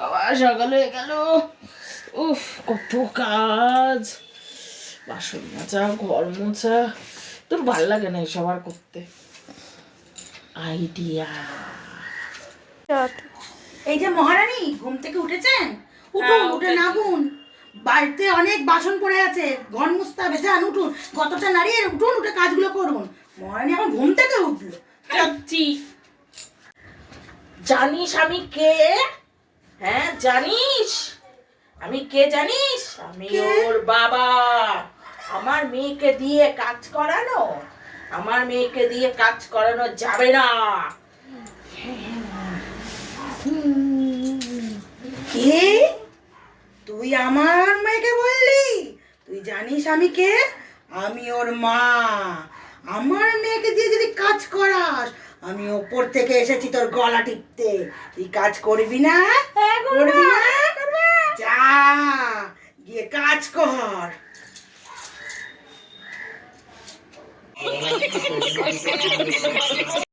আবার সকাল হয়ে গেল। উফ, কত কাজ, বাসন মাজা, ঘর মোছা। তোর ভাল লাগে না এসব আর করতে। আইডিয়া। এই যে মহারানী ঘুম থেকে উঠেছেন? উঠুন, উঠে নামুন। বাড়িতে অনেক বাসন পড়ে আছে, ঘর মুছতে হবে। যান উঠুন, কতটা নাড়িয়ে উঠুন, উঠে কাজগুলো করুন। মহারানী এখন ঘুম থেকে উঠলো। যাচ্ছি। জানিস আমি কে? হ্যাঁ জানিস আমি কে? জানিস আমি ওর বাবা। আমার মেয়েকে দিয়ে কাজ করানো, আমার মেয়েকে দিয়ে কাজ করানো যাবে না। কে? তুই আমার মেয়েকে বললি? তুই জানিস আমি কে? আমি ওর মা। আমার মেয়েকে দিয়ে যদি কাজ করাস, আমি ওপর থেকে এসেছি তোর গলা টিপতে। তুই কাজ করবি না? করবি না? যা গিয়ে কাজ কর।